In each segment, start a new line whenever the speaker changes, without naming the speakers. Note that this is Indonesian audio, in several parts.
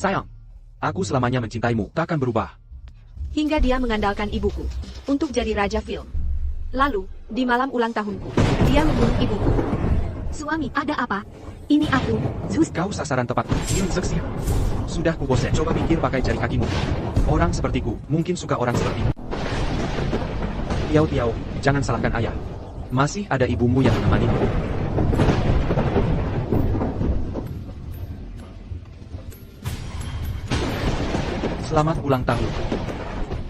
Sayang, aku selamanya mencintaimu, takkan berubah.
Hingga dia mengandalkan ibuku untuk jadi raja film. Lalu, di malam ulang tahunku, dia membunuh ibuku. Suami, ada apa? Ini aku, Zeus.
Kau sasaran tepat, Yun Zexia. Sudah ku bosan, coba pikir pakai jari kakimu. Orang sepertiku, mungkin suka orang sepertimu. Tiao Tiao, jangan salahkan ayah. Masih ada ibumu yang menemanimu. Selamat ulang tahun.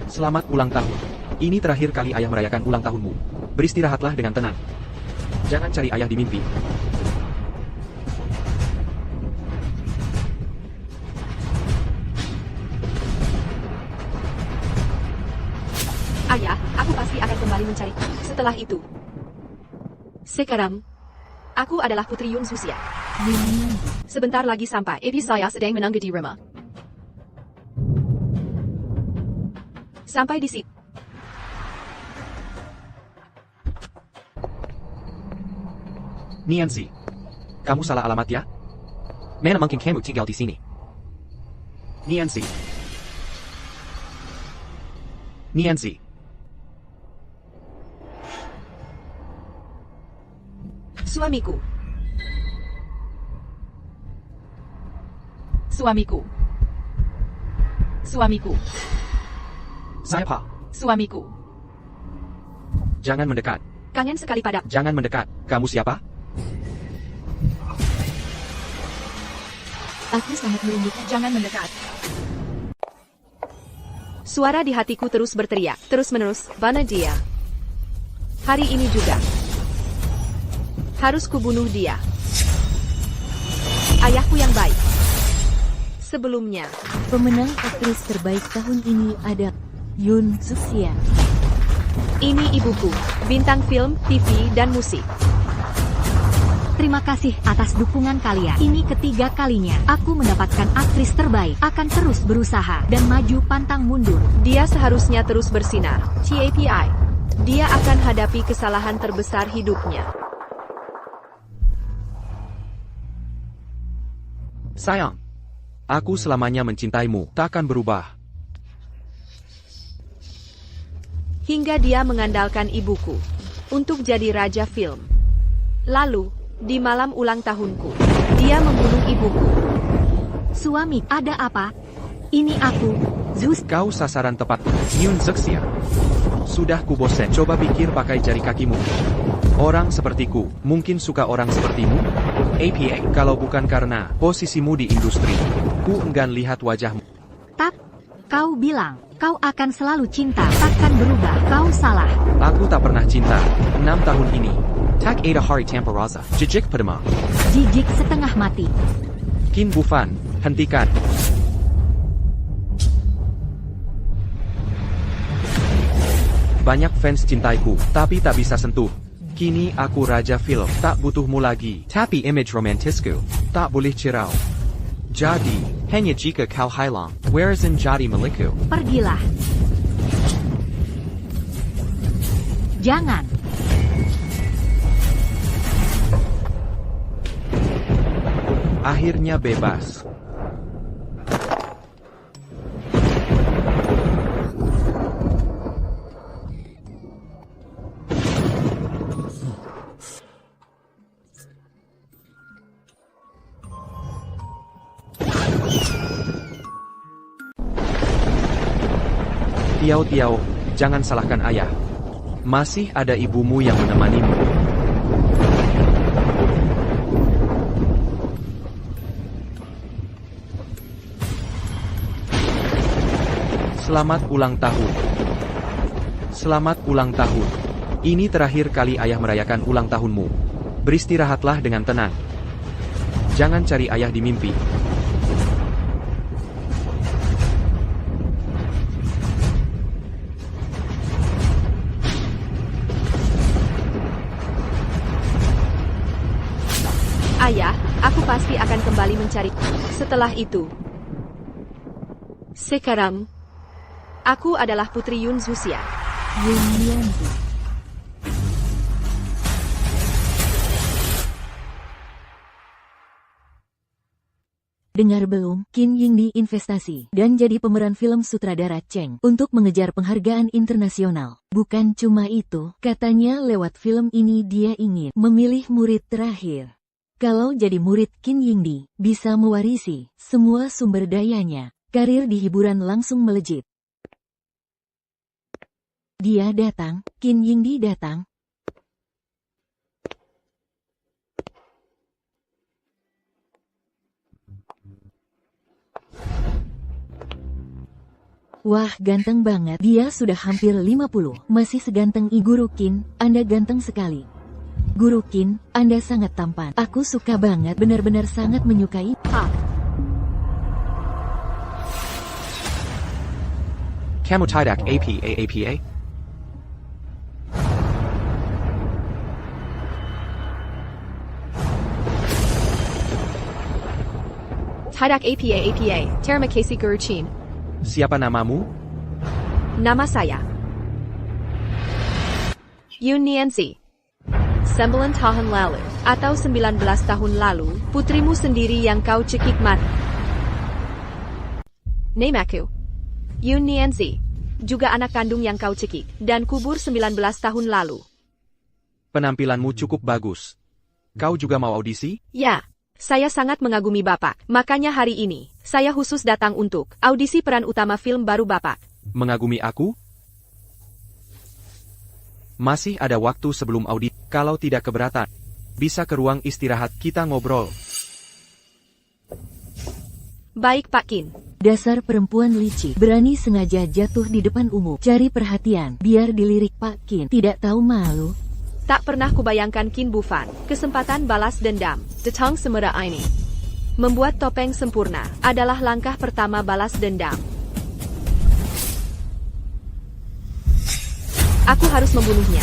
Selamat ulang tahun. Ini terakhir kali ayah merayakan ulang tahunmu. Beristirahatlah dengan tenang. Jangan cari ayah di mimpi.
Ayah, aku pasti akan kembali mencari. Setelah itu, sekarang, aku adalah Putri Yun Zuxia. Sebentar lagi sampai, ibu saya sedang menunggu di rumah. Sampai di situ.
Nianzi, kamu salah alamat ya? Mana mungkin kamu tinggal di sini? Nianzi. Nianzi.
Suamiku. Suamiku. Suamiku.
Siapa?
Suamiku.
Jangan mendekat.
Kangen sekali pada.
Jangan mendekat. Kamu siapa?
Aku sangat merindu. Jangan mendekat. Suara di hatiku terus berteriak, terus-menerus, mana dia? Hari ini juga. Harus kubunuh dia. Ayahku yang baik. Sebelumnya,
Pemenang aktris terbaik tahun ini ada Yun Zuxia.
ini ibuku, bintang film, TV, dan musik.
Terima kasih atas dukungan kalian. Ini ketiga kalinya aku mendapatkan aktris terbaik. Akan terus berusaha dan maju pantang mundur.
Dia seharusnya terus bersinar. TAPI. Dia akan hadapi kesalahan terbesar hidupnya.
Sayang, aku selamanya mencintaimu, takkan berubah.
Hingga dia mengandalkan ibuku untuk jadi raja film. Lalu, di malam ulang tahunku, dia membunuh ibuku.
Suami, ada apa? Ini aku, Zeus.
Kau sasaran tepat, Yun Zexia. Sudah ku bosan, coba pikir pakai jari kakimu. Orang sepertiku, mungkin suka orang sepertimu? APA, kalau bukan karena posisimu di industri, ku enggan lihat wajahmu.
Tak, kau bilang kau akan selalu cinta, takkan berubah. Kau salah.
Aku tak pernah cinta, 6 tahun ini. Tak ada hari tanpa rasa, jijik pertama.
Jijik setengah mati.
Kin Bufan, hentikan. Banyak fans cintaiku, tapi tak bisa sentuh. Kini aku raja film, tak butuhmu lagi. Tapi image romantisku, tak boleh cirau. Jadi, hanya jika kau hilang, warisan jadi milikku.
Pergilah. Jangan.
Akhirnya bebas. Tiao Tiao, jangan salahkan ayah. Masih ada ibumu yang menemanimu. Selamat ulang tahun. Selamat ulang tahun. Ini terakhir kali ayah merayakan ulang tahunmu. Beristirahatlah dengan tenang. Jangan cari ayah di mimpi.
Ayah, aku pasti akan kembali mencari. Setelah itu, sekarang, aku adalah Putri Yun Zuxia.
Yun Lianzi. Dengar belum? Qin Yingdi investasi dan jadi pemeran film sutradara Cheng untuk mengejar penghargaan internasional. Bukan cuma itu, katanya lewat film ini dia ingin memilih murid terakhir. Kalau jadi murid Qin Yingdi, bisa mewarisi semua sumber dayanya. Karir di hiburan langsung melejit. Dia datang, Qin Yingdi datang. Wah, ganteng banget. Dia sudah hampir 50, masih seganteng Guru Qin, Anda ganteng sekali. Guru Qin, Anda sangat tampan. Aku suka banget, benar-benar sangat menyukai.
Kamu tidak apa?
Tidak apa. Terima kasih Guru Qin.
Siapa namamu?
Nama saya Yun Nianzi. 9 tahun lalu, atau 19 tahun lalu, putrimu sendiri yang kau cekik mati. Namaku Yun Nianzi, juga anak kandung yang kau cekik, dan kubur 19 tahun lalu.
Penampilanmu cukup bagus. Kau juga mau audisi?
Ya, saya sangat mengagumi Bapak, makanya hari ini, saya khusus datang untuk audisi peran utama film baru Bapak.
Mengagumi aku? Masih ada waktu sebelum audisi. Kalau tidak keberatan, bisa ke ruang istirahat kita ngobrol.
Baik Pak Qin.
Dasar perempuan licik, berani sengaja jatuh di depan umum, cari perhatian, biar dilirik Pak Qin, tidak tahu malu.
Tak pernah kubayangkan Qin Bufan, kesempatan balas dendam, datang semudah ini. Membuat topeng sempurna, adalah langkah pertama balas dendam. Aku harus membunuhnya.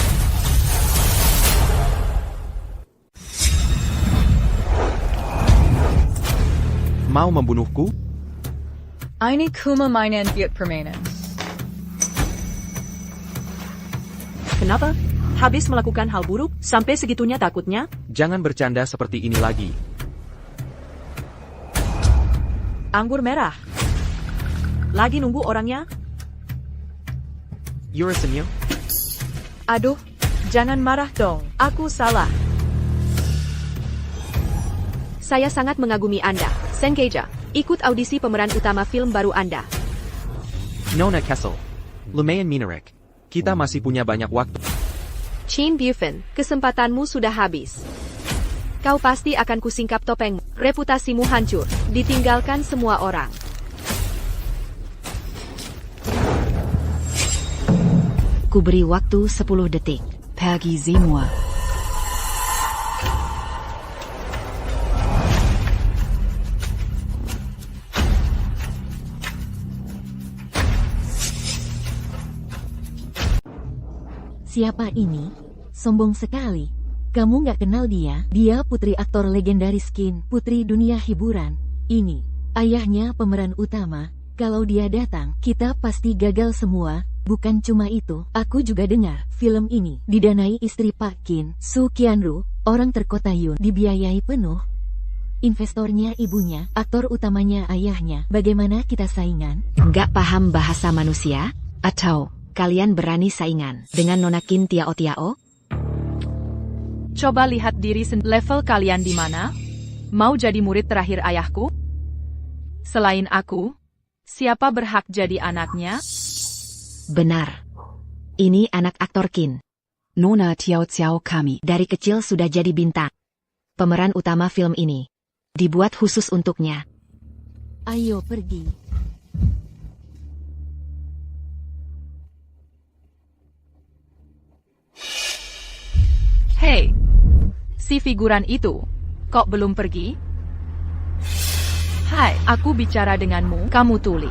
Mau membunuhku?
Ini kuma mainan Viet permainan.
Kenapa? Habis melakukan hal buruk, sampai segitunya takutnya?
Jangan bercanda seperti ini lagi.
Anggur merah. Lagi nunggu orangnya?
You're a senior?
Aduh, jangan marah dong. Aku salah.
Saya sangat mengagumi Anda, Sengeja. Ikut audisi pemeran utama film baru Anda.
Nona Kessel. Lumayan Minarek. Kita masih punya banyak waktu.
Qin Bufan, kesempatanmu sudah habis. Kau pasti akan kusingkap topengmu. Reputasimu hancur, ditinggalkan semua orang.
Kuberi waktu 10 detik.
Pergi semua.
Siapa ini? Sombong sekali. Kamu nggak kenal dia? Dia putri aktor legendaris Qin, putri dunia hiburan. Ini, ayahnya pemeran utama. Kalau dia datang, kita pasti gagal semua. Bukan cuma itu, aku juga dengar, film ini didanai istri Pak Qin, Su Qianru, orang terkota Yun, dibiayai penuh. Investornya ibunya, aktor utamanya ayahnya. Bagaimana kita saingan?
Nggak paham bahasa manusia? Atau kalian berani saingan dengan Nona Qin Tiao Tiao?
Coba lihat diri sendiri. Level kalian di mana? Mau jadi murid terakhir ayahku? Selain aku, siapa berhak jadi anaknya?
Benar. Ini anak aktor Qin. Nona Tiao Tiao kami. Dari kecil sudah jadi bintang. Pemeran utama film ini. Dibuat khusus untuknya.
Ayo pergi.
Hei, si figuran itu, kok belum pergi? Hai, aku bicara denganmu, kamu tuli.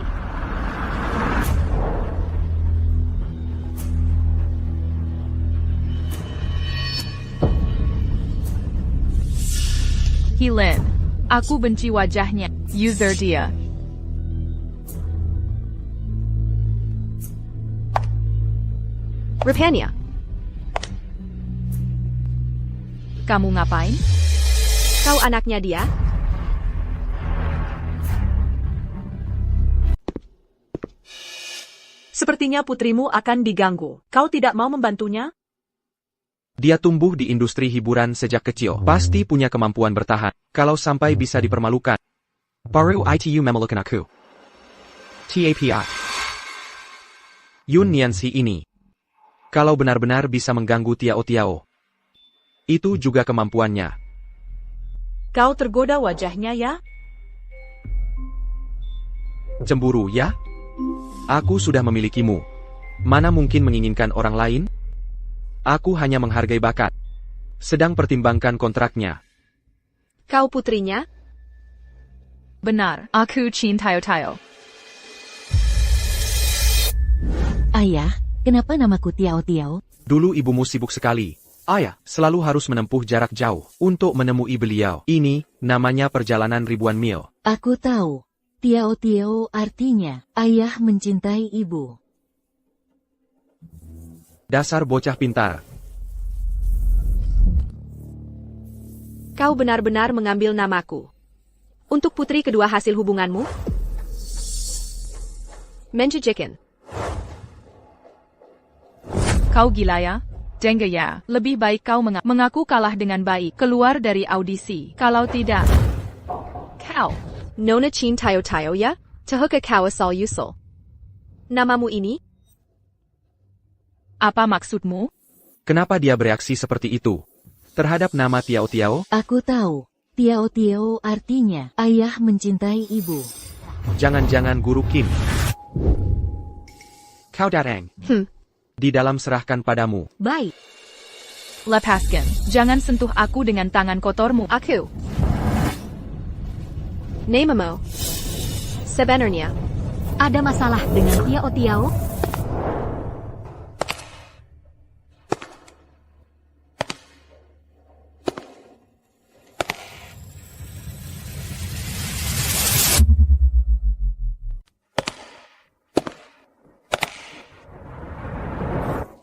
Helen, aku benci wajahnya. User dia.
Rupanya.
Kamu ngapain?
Kau anaknya dia?
Sepertinya putrimu akan diganggu. Kau tidak mau membantunya?
Dia tumbuh di industri hiburan sejak kecil. Pasti punya kemampuan bertahan. Kalau sampai bisa dipermalukan. Baru itu memalukan aku. TAPI. Yun Nianxi ini. Kalau benar-benar bisa mengganggu Tiao Tiao. Itu juga kemampuannya.
Kau tergoda wajahnya ya?
Cemburu ya? Aku sudah memilikimu. Mana mungkin menginginkan orang lain? Aku hanya menghargai bakat. Sedang pertimbangkan kontraknya.
Kau putrinya?
Benar, aku Chin Tayo Tayo.
Ayah, kenapa namaku Tiao Tiao?
Dulu ibumu sibuk sekali. Ayah selalu harus menempuh jarak jauh untuk menemui beliau. Ini namanya perjalanan ribuan mil.
Aku tahu. Tiao Tiao artinya, ayah mencintai ibu.
Dasar bocah pintar.
Kau benar-benar mengambil namaku. Untuk putri kedua hasil hubunganmu? Menjejekin.
Kau gila ya? Dengge ya, lebih baik kau mengaku kalah dengan baik, keluar dari audisi. Kalau tidak, kau.
Nona Chin Tayo Tayo ya? Tahuka kau asal usul. Namamu ini?
Apa maksudmu?
Kenapa dia bereaksi seperti itu? Terhadap nama Tiao Tiao?
Aku tahu. Tiao Tiao artinya, ayah mencintai ibu.
Jangan-jangan Guru Kim. Kau datang. Di dalam serahkan padamu.
Baik.
Lepaskan. Jangan sentuh aku dengan tangan kotormu.
Aku. Namamu. Sebenarnya. Ada masalah dengan Tiao Tiao?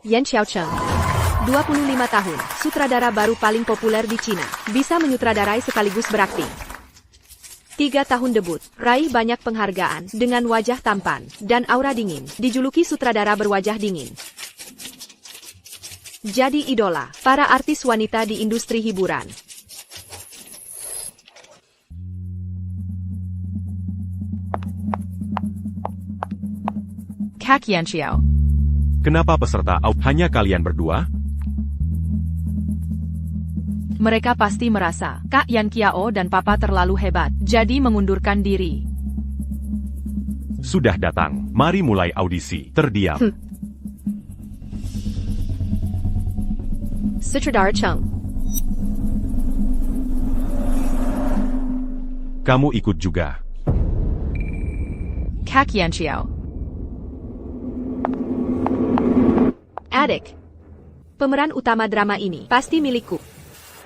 Yan Xiaocheng. 25 tahun, sutradara baru paling populer di Cina. Bisa menyutradarai sekaligus berakting. 3 tahun debut, raih banyak penghargaan, dengan wajah tampan, dan aura dingin, dijuluki sutradara berwajah dingin. Jadi idola, para artis wanita di industri hiburan.
Kak Yan Xiao.
Kenapa peserta hanya kalian berdua?
Mereka pasti merasa, Kak Yan Kiao dan Papa terlalu hebat, jadi mengundurkan diri.
Sudah datang, mari mulai audisi. Terdiam.
Sutradara Cheng.
Kamu ikut juga.
Kak Yan Xiao.
Adik. Pemeran utama drama ini pasti milikku.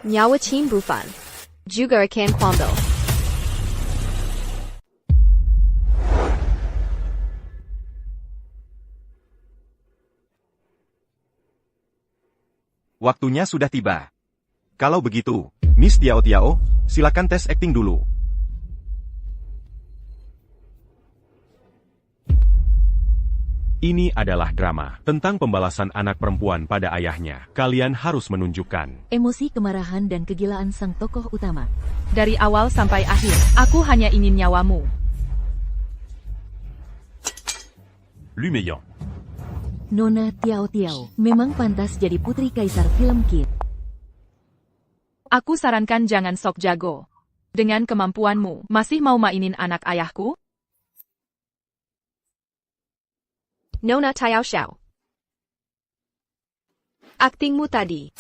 Nyawa Chin Bufan. Juga Ken Kwambil.
Waktunya sudah tiba. Kalau begitu, Miss Tiao Tiao, silakan tes akting dulu.
Ini adalah drama tentang pembalasan anak perempuan pada ayahnya. Kalian harus menunjukkan
Emosi kemarahan dan kegilaan sang tokoh utama.
Dari awal sampai akhir, aku hanya ingin nyawamu.
Lumeyon.
Nona Tiao Tiao memang pantas jadi putri kaisar film Kid.
Aku sarankan jangan sok jago. Dengan kemampuanmu, masih mau mainin anak ayahku?
Nona Tiao Xiao. Aktingmu tadi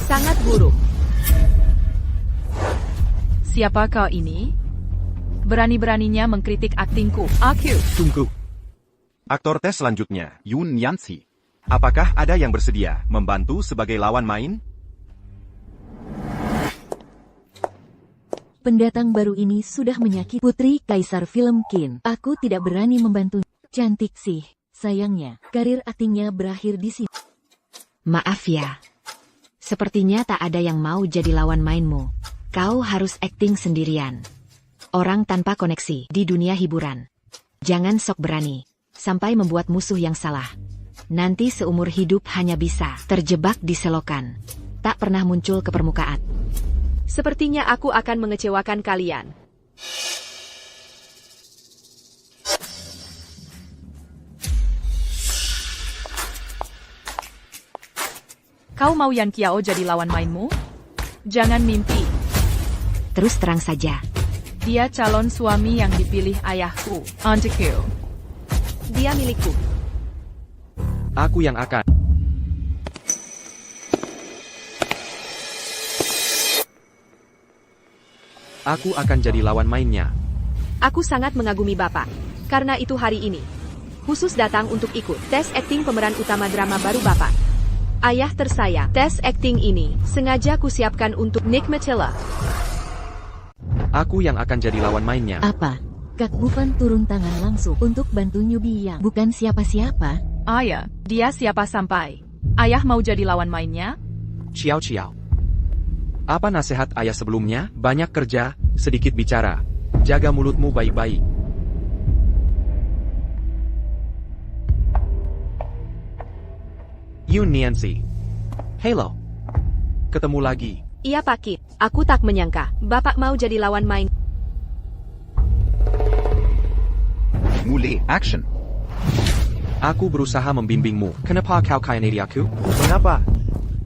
sangat buruk.
Siapa kau ini? Berani-beraninya mengkritik aktingku. Aku.
Tunggu. Aktor tes selanjutnya, Yun Nianxi. Apakah ada yang bersedia membantu sebagai lawan main?
Pendatang baru ini sudah menyakiti putri kaisar film Kin. Aku tidak berani membantu. Cantik sih, sayangnya, karir aktingnya berakhir di sini.
Maaf ya. Sepertinya tak ada yang mau jadi lawan mainmu. Kau harus akting sendirian. Orang tanpa koneksi di dunia hiburan. Jangan sok berani. Sampai membuat musuh yang salah. Nanti seumur hidup hanya bisa terjebak di selokan. Tak pernah muncul ke permukaan.
Sepertinya aku akan mengecewakan kalian.
Kau mau Yan Qiao jadi lawan mainmu? Jangan mimpi.
Terus terang saja.
Dia calon suami yang dipilih ayahku, untukku.
Dia milikku.
Aku yang akan. Aku akan jadi lawan mainnya.
Aku sangat mengagumi Bapak. Karena itu hari ini, khusus datang untuk ikut tes akting pemeran utama drama baru Bapak. Ayah tersayang, tes akting ini sengaja kusiapkan untuk Nick Matilla.
Aku yang akan jadi lawan mainnya.
Apa? Kak Bufan turun tangan langsung untuk bantu newbie yang bukan siapa-siapa?
Ayah, dia siapa sampai? Ayah mau jadi lawan mainnya?
Ciao ciao. Apa nasihat ayah sebelumnya? Banyak kerja, sedikit bicara. Jaga mulutmu baik-baik. Yoon Nianzi. Hello. Ketemu lagi.
Iya Pak Kit, aku tak menyangka Bapak mau jadi lawan main.
Mulai action.
Aku berusaha membimbingmu. Kenapa kau kainari aku?
Mengapa?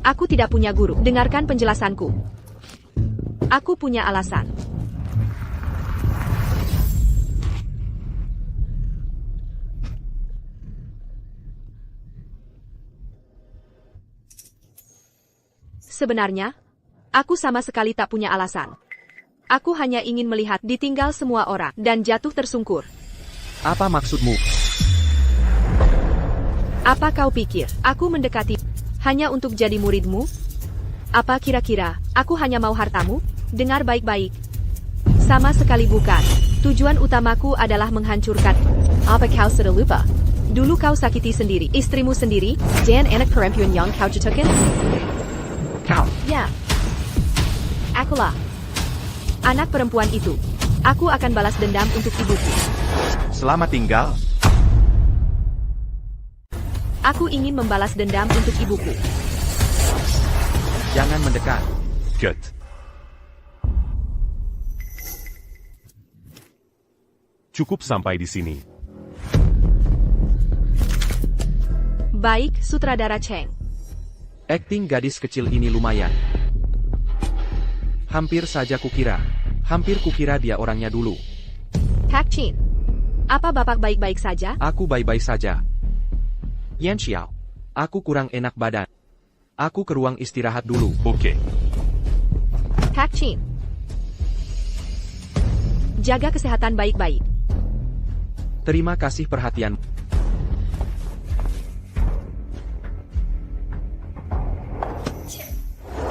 Aku tidak punya guru. Dengarkan penjelasanku. Aku punya alasan. Sebenarnya, aku sama sekali tak punya alasan. Aku hanya ingin melihat ditinggal semua orang dan jatuh tersungkur.
Apa maksudmu?
Apa kau pikir aku mendekati hanya untuk jadi muridmu? Apa kira-kira aku hanya mau hartamu? Dengar baik-baik. Sama sekali bukan. Tujuan utamaku adalah menghancurkan. Apa kau sudah lupa? Dulu kau sakiti sendiri istrimu sendiri, dan anak perempuan yang kau jatuhkan?
Kau.
Ya. Akulah. Anak perempuan itu. Aku akan balas dendam untuk ibuku.
Selamat tinggal.
Aku ingin membalas dendam untuk ibuku.
Jangan mendekat.
Good. Cukup sampai di sini.
Baik, sutradara Cheng.
Akting gadis kecil ini lumayan. Hampir saja kukira. Hampir kukira dia orangnya dulu.
Pak Chin. Apa Bapak baik-baik saja?
Aku baik-baik saja. Yan Xiao. Aku kurang enak badan. Aku ke ruang istirahat dulu.
Oke.
Pak Chin. Jaga kesehatan baik-baik.
Terima kasih perhatian.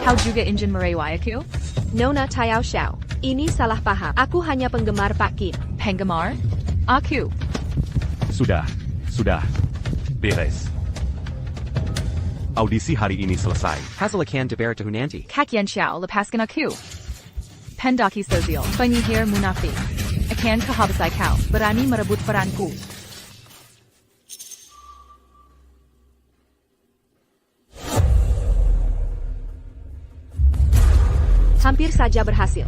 Kau juga ingin merewai aku?
Nona Tao Xiao. Ini salah paham. Aku hanya penggemar Pak Kit.
Penggemar? Aku.
Sudah. Beres. Audisi hari ini selesai.
Hasalakan debar tahunanti.
Kak Yan Xiao lepaskan aku. Pendaki sosial, penyihir munafik. Akan kehabisai kau, berani merebut peranku.
Hampir saja berhasil.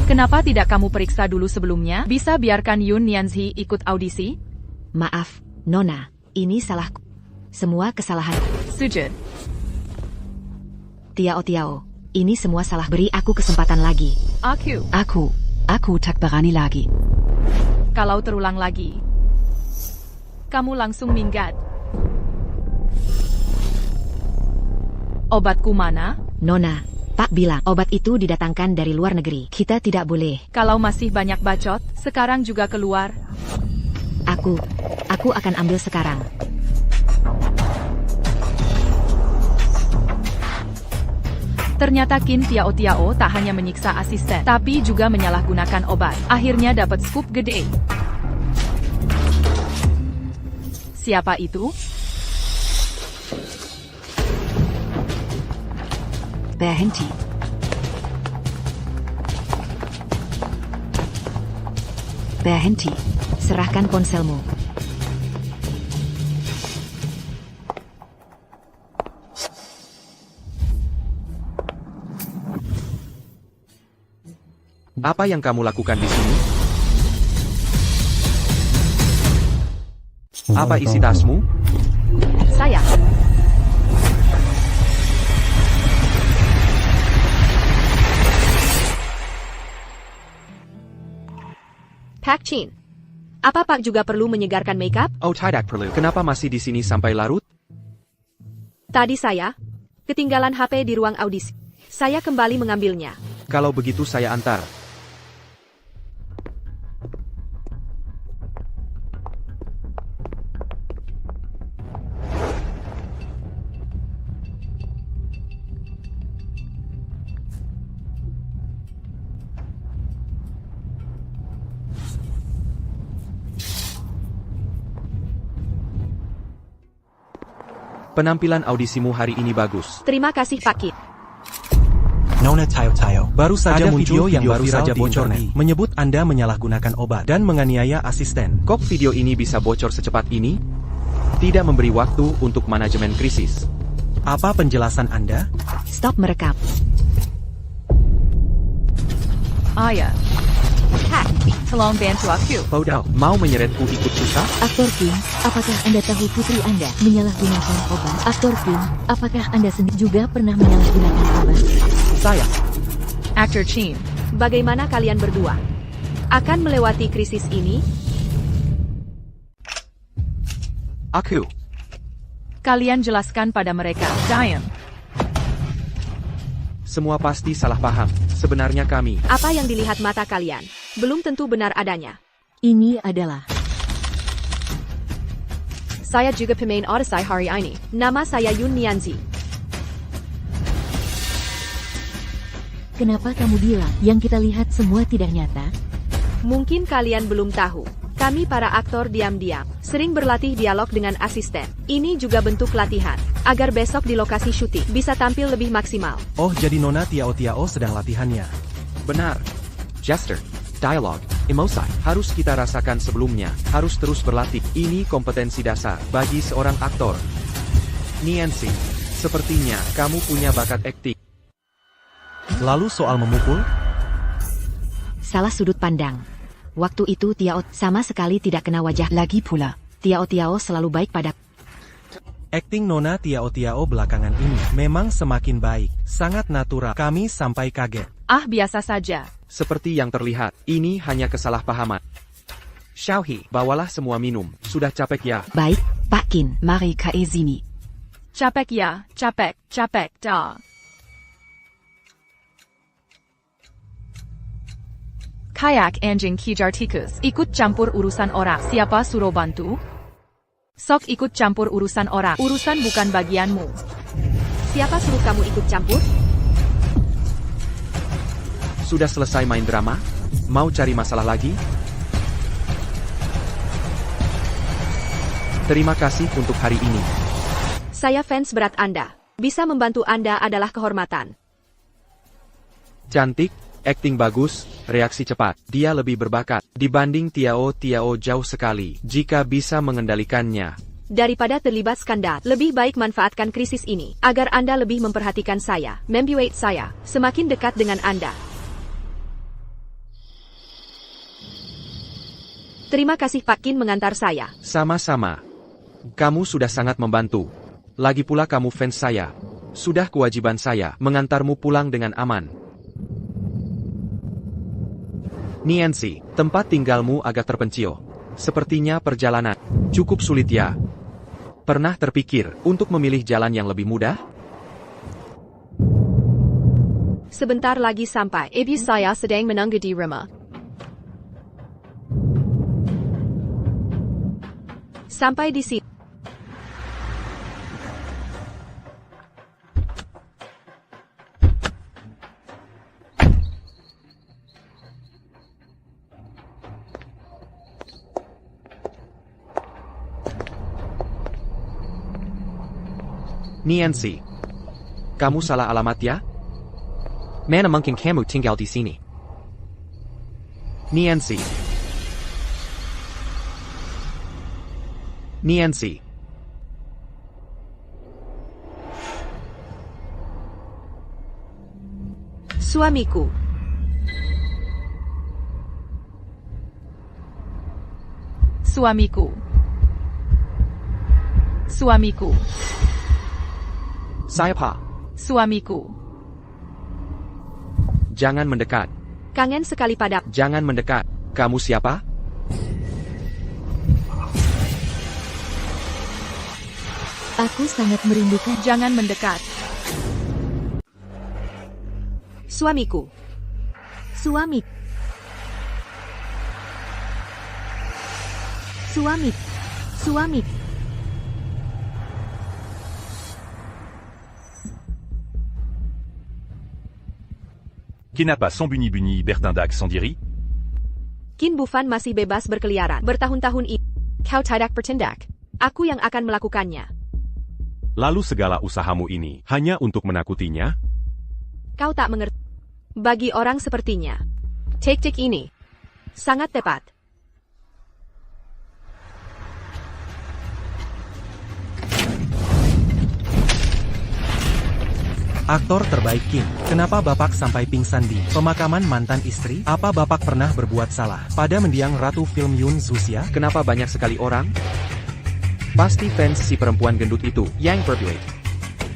Kenapa tidak kamu periksa dulu sebelumnya? Bisa biarkan Yoon Nianzi ikut audisi?
Maaf, Nona. Ini salahku. Semua kesalahanku.
Sujud.
Tiao. Ini semua salah. Beri aku kesempatan lagi. Aku tak berani lagi.
Kalau terulang lagi, kamu langsung minggat. Obatku mana?
Nona, Pak bilang obat itu didatangkan dari luar negeri. Kita tidak boleh.
Kalau masih banyak bacot, sekarang juga keluar.
Aku akan ambil sekarang.
Ternyata Qin Tiao tak hanya menyiksa asisten, tapi juga menyalahgunakan obat. Akhirnya dapat scoop gede. Siapa itu?
Berhenti. Berhenti. Serahkan ponselmu.
Apa yang kamu lakukan di sini? Apa isi tasmu?
Saya. Pak Chin. Apa Pak juga perlu menyegarkan makeup?
Oh tidak perlu. Kenapa masih di sini sampai larut?
Tadi saya ketinggalan HP di ruang audisi. Saya kembali mengambilnya.
Kalau begitu saya antar. Penampilan audisimu hari ini bagus.
Terima kasih Pak Kit.
Nona Tayo. Baru saja
Ada
muncul
video
yang baru
viral
saja
di
bocor
internet.
nih, menyebut Anda menyalahgunakan obat dan menganiaya asisten.
Kok video ini bisa bocor secepat ini? Tidak memberi waktu untuk manajemen krisis.
Apa penjelasan Anda?
Stop merekam.
Ayah.
Pak.
Tolong bantu aku.
Bodoh, mau menyeretku ikut susah?
Aktor Kim, apakah Anda tahu putri Anda menyalahgunakan obat? Aktor Kim, apakah Anda sendiri juga pernah menyalahgunakan obat?
Saya.
Actor Chin.
Bagaimana kalian berdua? Akan melewati krisis ini?
Aku.
Kalian jelaskan pada mereka. Diane.
Semua pasti salah paham. Sebenarnya kami.
Apa yang dilihat mata kalian belum tentu benar adanya.
Ini adalah
Saya juga pemain Odyssey hari ini. Nama saya Yun Nianzi.
kenapa kamu bilang yang kita lihat semua tidak nyata?
Mungkin kalian belum tahu. Kami para aktor diam-diam sering berlatih dialog dengan asisten. Ini juga bentuk latihan agar besok di lokasi syuting bisa tampil lebih maksimal.
Oh, jadi Nona Tiao sedang latihannya.
Benar. Gesture, dialog, emosi harus kita rasakan sebelumnya. Harus terus berlatih. Ini kompetensi dasar bagi seorang aktor. Nianzi, sepertinya kamu punya bakat akting.
Lalu soal memukul?
Salah sudut pandang. Waktu itu Tiao sama sekali tidak kena wajah lagi pula. Tiao selalu baik pada.
Akting Nona Tiao belakangan ini memang semakin baik. Sangat natural. Kami sampai kaget.
Ah, biasa saja.
Seperti yang terlihat, ini hanya kesalahpahaman. Xiaohi, bawalah semua minum. Sudah capek ya?
Baik, Pak Kin, mari kaizini.
Capek ya, capek, dah. Kayak anjing kejar tikus. Ikut campur urusan orang. Siapa suruh bantu? Sok ikut campur urusan orang. Urusan bukan bagianmu.
Siapa suruh kamu ikut campur?
Sudah selesai main drama? Mau cari masalah lagi? Terima kasih untuk hari ini.
Saya fans berat Anda. Bisa membantu Anda adalah kehormatan.
Cantik, akting bagus, reaksi cepat. Dia lebih berbakat dibanding Tiao jauh sekali. Jika bisa mengendalikannya.
Daripada terlibat skandal, lebih baik manfaatkan krisis ini agar Anda lebih memperhatikan saya, membuat saya semakin dekat dengan Anda. Terima kasih Pak Kin mengantar saya.
Sama-sama. Kamu sudah sangat membantu. Lagi pula kamu fans saya. Sudah kewajiban saya mengantarmu pulang dengan aman. Nianzi, tempat tinggalmu agak terpencil. Sepertinya perjalanan cukup sulit ya. Pernah terpikir untuk memilih jalan yang lebih mudah?
Sebentar lagi sampai. Ibu saya sedang menunggu di rumah. Sampai di sini.
Niancy. Kamu salah alamat ya? Mana mungkin kamu tinggal di sini? Niancy. Niancy.
Suamiku.
Suamiku. Suamiku.
Siapa?
Suamiku.
Jangan mendekat.
Kangen sekali pada.
Jangan mendekat. Kamu siapa?
Aku sangat merindukan.
Jangan mendekat.
Suamiku.
Suami. Suami. Suami.
Kenapa sembunyi-bunyi bertindak sendiri?
Qin Bufan masih bebas berkeliaran bertahun-tahun ini. Kau tidak bertindak. Aku yang akan melakukannya.
Lalu segala usahamu ini hanya untuk menakutinya?
Kau tak mengerti. Bagi orang sepertinya, taktik ini sangat tepat.
Aktor terbaik Kim, kenapa Bapak sampai pingsan di pemakaman mantan istri? Apa Bapak pernah berbuat salah pada mendiang Ratu Film Yoon Zusia?
Kenapa banyak sekali orang? Pasti fans si perempuan gendut itu yang berbuat.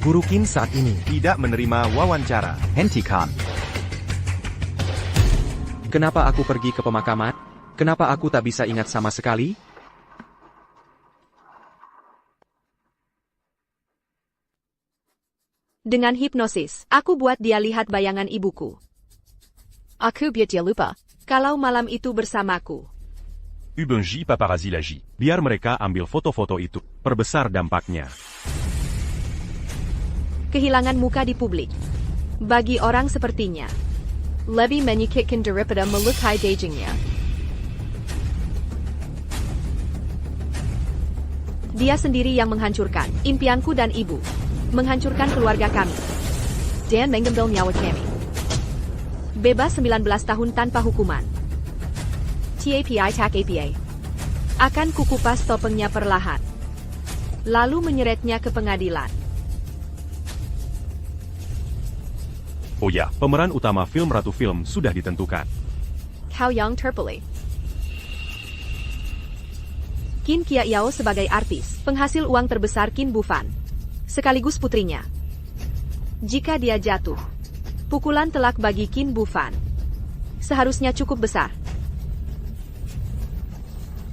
Guru Kim saat ini
Tidak menerima wawancara. Hentikan.
Kenapa aku pergi ke pemakaman? Kenapa aku tak bisa ingat sama sekali?
Dengan hipnosis, aku buat dia lihat bayangan ibuku.
Aku biar dia lupa.
Kalau malam itu bersamaku,
Ubenji paparazzi lagi. Biar mereka ambil foto-foto itu. Perbesar dampaknya.
kehilangan muka di publik. Bagi orang sepertinya, lebih menyakitkan daripada melukai dagingnya. Dia sendiri yang menghancurkan impianku dan ibu. Menghancurkan keluarga kami. Dan mengambil nyawa kami. Bebas 19 tahun tanpa hukuman. TAPI tak APA. Akan kukupas topengnya perlahan. Lalu menyeretnya ke pengadilan.
Oh ya, pemeran utama film Ratu Film sudah ditentukan.
Kau yang terpilih. Qin Kia Yao sebagai artis, penghasil uang terbesar Qin Bufan. Sekaligus putrinya. Jika dia jatuh, pukulan telak bagi Qin Bufan seharusnya cukup besar.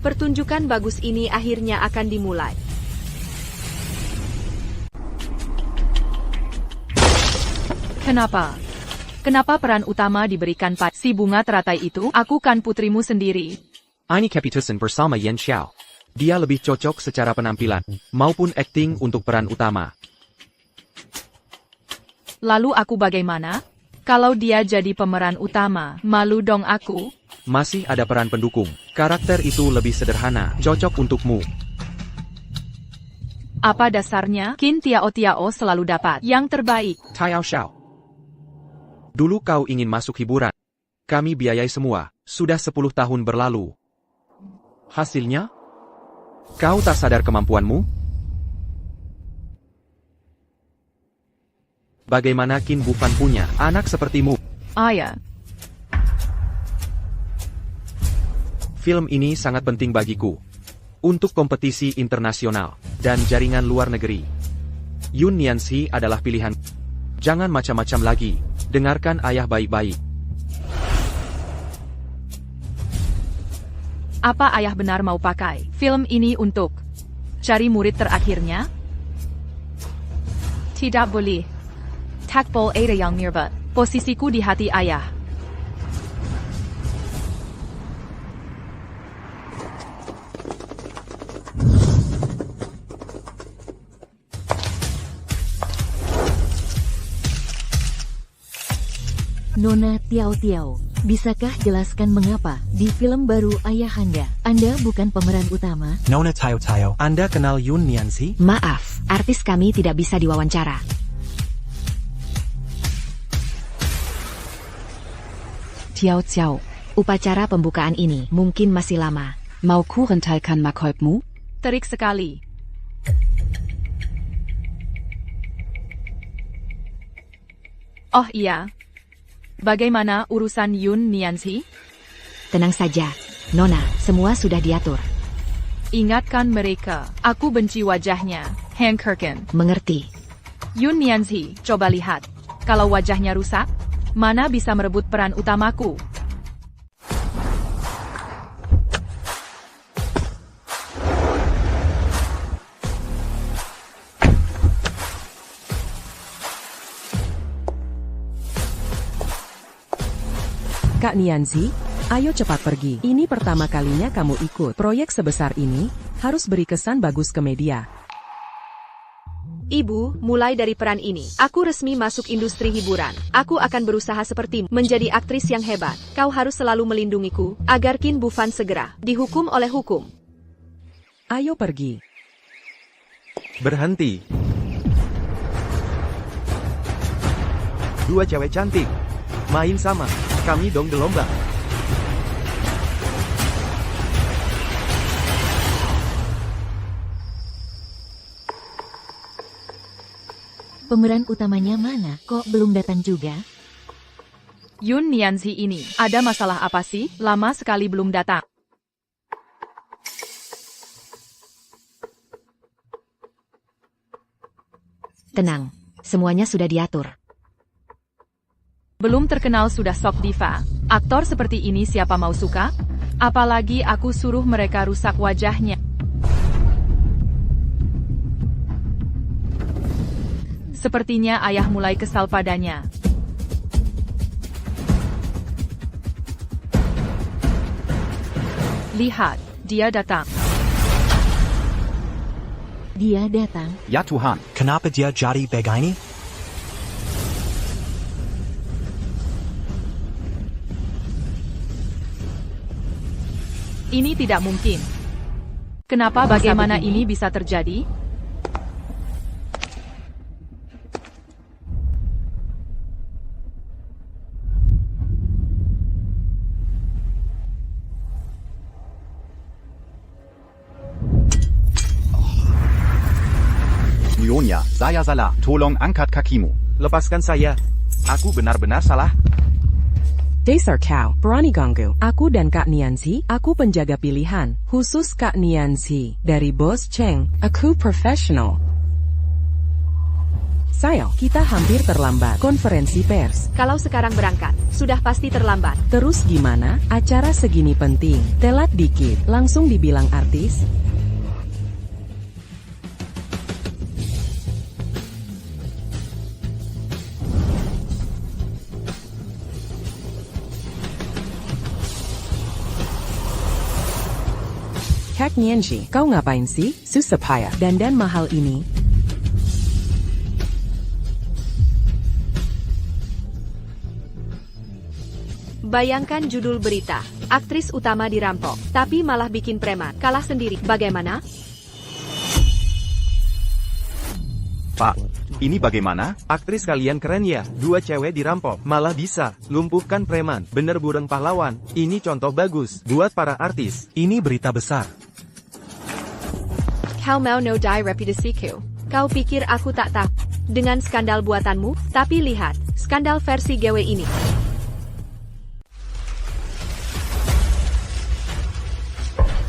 Pertunjukan bagus ini akhirnya akan dimulai.
Kenapa? Kenapa peran utama diberikan pada si bunga teratai itu? Aku kan putrimu sendiri.
Ini Capituson bersama Yen Xiao. Dia lebih cocok secara penampilan, maupun akting untuk peran utama.
Lalu aku bagaimana? Kalau dia jadi pemeran utama, malu dong aku.
Masih ada peran pendukung. Karakter itu lebih sederhana, cocok untukmu.
Apa dasarnya? Qin Tiao Tiao selalu dapat yang terbaik.
Tao Xiao. Dulu kau ingin masuk hiburan. Kami biayai semua, sudah 10 tahun berlalu. Hasilnya? Kau tak sadar kemampuanmu? Bagaimana Qin Bufan punya anak sepertimu?
Ayah.
Film ini sangat penting bagiku. Untuk kompetisi internasional dan jaringan luar negeri. Yoon Niancy adalah pilihan. Jangan macam-macam lagi. Dengarkan ayah baik-baik.
Apa ayah benar mau pakai film ini untuk cari murid terakhirnya? Tidak boleh. Takbol ada yang mirbat. Posisiku di hati ayah.
Nona Tiao Tiao. Bisakah jelaskan mengapa di film baru Ayahanda, Anda bukan pemeran utama?
Nona Tayo Tayo, Anda kenal Yoon Nianzi?
Maaf, artis kami tidak bisa diwawancara. Tiao Tiao, upacara pembukaan ini mungkin masih lama. Mau ku rentalkan makhlukmu?
Terik sekali. Oh iya. Bagaimana urusan Yoon Nianzi?
Tenang saja, Nona, semua sudah diatur.
Ingatkan mereka, aku benci wajahnya, Hank Kirkin.
Mengerti.
Yoon Nianzi, coba lihat. Kalau wajahnya rusak, mana bisa merebut peran utamaku?
Kak Nianzi, ayo cepat pergi. Ini pertama kalinya kamu ikut proyek sebesar ini, harus beri kesan bagus ke media.
Ibu, mulai dari peran ini, aku resmi masuk industri hiburan. Aku akan berusaha sepertimu, menjadi aktris yang hebat. Kau harus selalu melindungiku, agar Qin Bufan segera dihukum oleh hukum.
Ayo pergi.
Berhenti. Dua cewek cantik. Main sama. Kami dong gelombang.
Pemeran utamanya mana? Kok belum datang juga?
Yoon Nianzi ini, ada masalah apa sih? Lama sekali belum datang.
Tenang, semuanya sudah diatur.
Belum terkenal sudah sok diva. Aktor seperti ini siapa mau suka? Apalagi aku suruh mereka rusak wajahnya. Sepertinya ayah mulai kesal padanya. Lihat, dia datang.
Dia datang.
Ya Tuhan.
Kenapa dia jadi begini?
Ini tidak mungkin. Kenapa bagaimana ini bisa terjadi?
Nyonya, saya salah. Tolong angkat kakimu. Lepaskan saya. Aku benar-benar salah.
Dasar kau, berani ganggu. Aku dan Kak Nianzi, aku penjaga pilihan. Khusus Kak Nianzi, dari Bos Cheng. Aku profesional. Sayang, kita hampir terlambat. Konferensi pers.
Kalau sekarang berangkat, sudah pasti terlambat.
Terus gimana? Acara segini penting. Telat dikit, langsung dibilang artis. Kak Nianzi, kau ngapain sih? Susah payah. Dandan mahal ini.
Bayangkan judul berita, aktris utama dirampok, tapi malah bikin preman, kalah sendiri. Bagaimana?
Pak, ini bagaimana? Aktris kalian keren ya. Dua cewek dirampok, malah bisa lumpuhkan preman. Bener burung pahlawan. Ini contoh bagus buat para artis.
Ini berita besar.
Kau mau no die reputasiku. Kau pikir aku tak tahu dengan skandal buatanmu? Tapi lihat, skandal versi GW ini.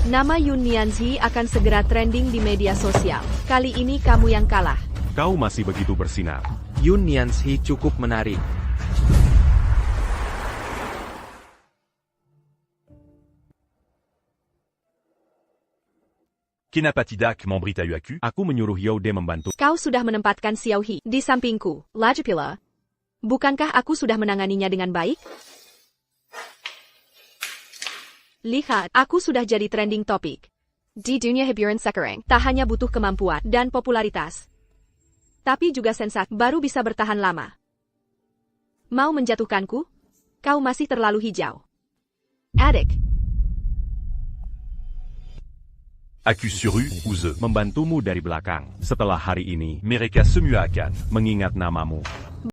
Nama Yoon Nianzi akan segera trending di media sosial. Kali ini kamu yang kalah.
Kau masih begitu bersinar.
Yoon Nianzi cukup menarik.
Kenapa tidak memberi aku? Aku menyuruh Yode membantu.
Kau sudah menempatkan Xiao He di sampingku, Lajapila. Bukankah aku sudah menanganinya dengan baik? Lihat, aku sudah jadi trending topik. Di dunia hiburan sekarang, tak hanya butuh kemampuan dan popularitas, tapi juga sensat, baru bisa bertahan lama. Mau menjatuhkanku? Kau masih terlalu hijau. Adik,
Aku suruh Uze membantumu dari belakang. Setelah hari ini, mereka semua akan mengingat namamu.